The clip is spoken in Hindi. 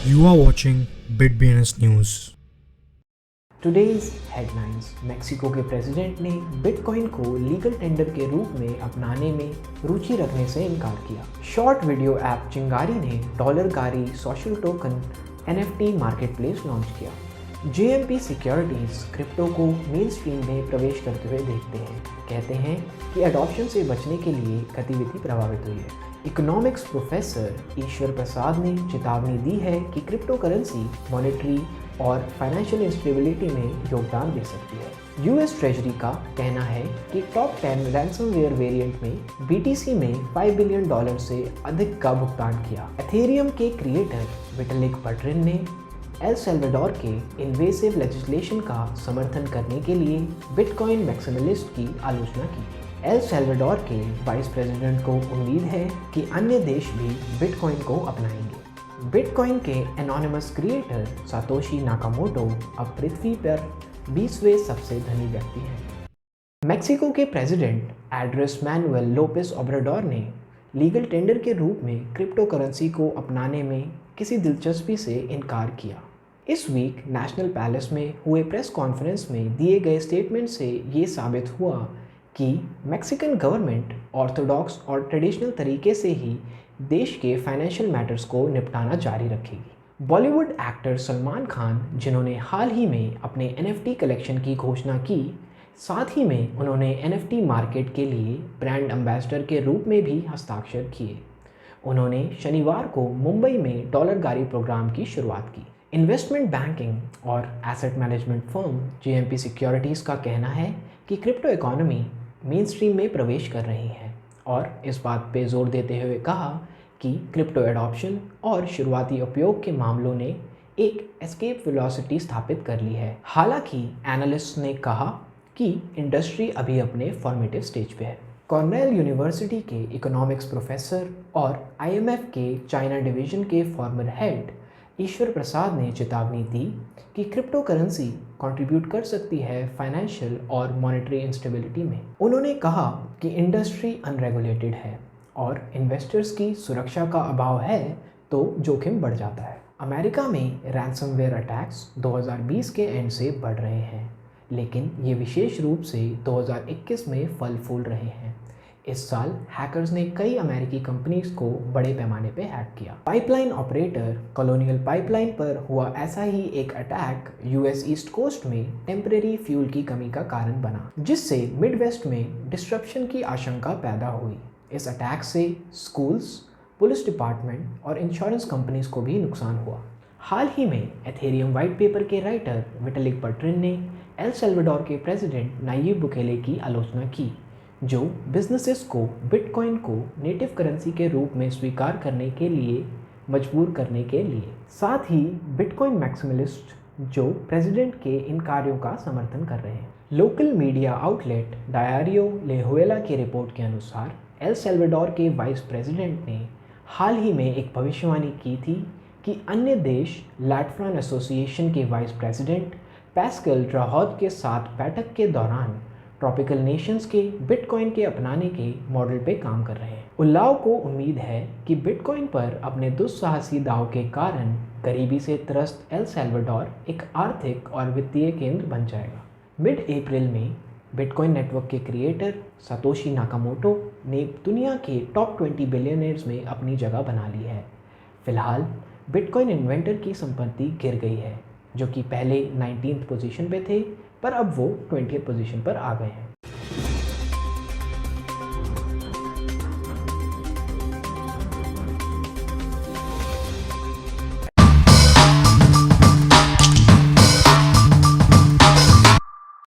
You are watching BitBNS News. Today's headlines. Mexico के प्रेसिडेंट ने बिटकॉइन को लीगल टेंडर के रूप में अपनाने में रुचि रखने से इनकार किया। शॉर्ट वीडियो ऐप चिंगारी ने डॉलर गारी social token NFT marketplace launch किया। JMP सिक्योरिटीज क्रिप्टो को मेन स्ट्रीम में प्रवेश करते हुए देखते हैं। कहते हैं कि अडॉप्शन से बचने के लिए गतिविधि प्रभावित हुई है। इकोनॉमिक्स प्रोफेसर ईश्वर प्रसाद ने चेतावनी दी है कि क्रिप्टो करेंसी मॉनेटरी और फाइनेंशियल इंस्टेबिलिटी में योगदान दे सकती है। यूएस ट्रेजरी का कहना है कि टॉप 10 रैंसमवेयर वेरिएंट में BTC में $5 बिलियन से अधिक का भुगतान किया। एथेरियम के क्रिएटर विटलिक बटरिन ने एल सल्वाडोर के इन्वेसिव लेजिस्लेशन का समर्थन करने के लिए बिटकॉइन मैक्सिमलिस्ट की आलोचना की। एल सल्वाडोर के वाइस प्रेसिडेंट को उम्मीद है कि अन्य देश भी बिटकॉइन को अपनाएंगे। बिटकॉइन के एनोनिमस क्रिएटर सातोशी नाकामोटो अब पृथ्वी पर 20वें सबसे धनी व्यक्ति हैं। मेक्सिको के president Andres Manuel Lopez Obrador ने लीगल टेंडर के रूप में क्रिप्टो करेंसी को अपनाने में किसी दिलचस्पी से इनकार किया। इस वीक नेशनल पैलेस में हुए प्रेस कॉन्फ्रेंस में दिए गए स्टेटमेंट से ये साबित हुआ कि मैक्सिकन गवर्नमेंट ऑर्थोडॉक्स और ट्रेडिशनल तरीके से ही देश के फाइनेंशियल मैटर्स को निपटाना जारी रखेगी। बॉलीवुड एक्टर सलमान खान, जिन्होंने हाल ही में अपने NFT कलेक्शन की घोषणा की, साथ ही में उन्होंने NFT मार्केट के लिए ब्रांड एम्बेसडर के रूप में भी हस्ताक्षर किए। उन्होंने शनिवार को मुंबई में डॉलर गारी प्रोग्राम की शुरुआत की। इन्वेस्टमेंट बैंकिंग और asset management firm JMP securities का कहना है कि क्रिप्टो इकोनॉमी मेन स्ट्रीम में प्रवेश कर रही है और इस बात पे जोर देते हुए कहा कि क्रिप्टो एडॉप्शन और शुरुआती उपयोग के मामलों ने एक एस्केप वेलोसिटी स्थापित कर ली है। हालांकि एनालिस्ट ने कहा कि इंडस्ट्री अभी अपने फॉर्मेटिव स्टेज पे है। कॉर्नेल यूनिवर्सिटी के इकोनॉमिक्स प्रोफेसर और IMF के चाइना डिवीज़न के फॉर्मर हेड ईश्वर प्रसाद ने चेतावनी दी कि क्रिप्टो करेंसी कंट्रीब्यूट कर सकती है फाइनेंशियल और मॉनेटरी इंस्टेबिलिटी में। उन्होंने कहा कि इंडस्ट्री अनरेगुलेटेड है और इन्वेस्टर्स की सुरक्षा का अभाव है तो जोखिम बढ़ जाता है। अमेरिका में रैंसमवेयर अटैक्स 2020 के एंड से बढ़ रहे हैं, लेकिन ये विशेष रूप से 2021 में फल फूल रहे हैं। इस साल हैकर्स ने कई अमेरिकी कंपनीज को बड़े पैमाने पे हैक किया। पाइपलाइन ऑपरेटर कॉलोनियल पाइपलाइन पर हुआ ऐसा ही एक अटैक US ईस्ट कोस्ट में टेम्परेरी फ्यूल की कमी का कारण बना, जिससे मिडवेस्ट में डिस्ट्रप्शन की आशंका पैदा हुई। इस अटैक से स्कूल्स, पुलिस डिपार्टमेंट और इंश्योरेंस कंपनीज को भी नुकसान हुआ। हाल ही में एथेरियम वाइट पेपर के राइटर विटलिक बटरिन ने एल सल्वाडोर के प्रेसिडेंट नायब बुकेले की आलोचना की, जो बिजनेसेस को बिटकॉइन को नेटिव करेंसी के रूप में स्वीकार करने के लिए मजबूर करने के लिए। साथ ही बिटकॉइन मैक्सिमलिस्ट जो प्रेसिडेंट के इन कार्यों का समर्थन कर रहे हैं। लोकल मीडिया आउटलेट डायरियो लेहुएला की रिपोर्ट के अनुसार एल सल्वाडोर के वाइस प्रेसिडेंट ने हाल ही में एक भविष्यवाणी की थी कि अन्य देश लैटफ्रॉन एसोसिएशन के वाइस प्रेसिडेंट पैस्कल ड्राहौद के साथ बैठक के दौरान ट्रॉपिकल नेशंस के बिटकॉइन के अपनाने के मॉडल पे काम कर रहे हैं। उल्लाव को उम्मीद है कि बिटकॉइन पर अपने दुस्साहसी दाव के कारण गरीबी से त्रस्त एल सल्वाडोर एक आर्थिक और वित्तीय केंद्र बन जाएगा। मिड अप्रैल में बिटकॉइन नेटवर्क के क्रिएटर सातोशी नाकामोटो ने दुनिया के टॉप 20 बिलियनर्स में अपनी जगह बना ली है। फिलहाल बिटकॉइन इन्वेंटर की संपत्ति गिर गई है, जो कि पहले 19th पोजीशन पे थे, पर अब वो 20th पोजीशन पर आ गए हैं।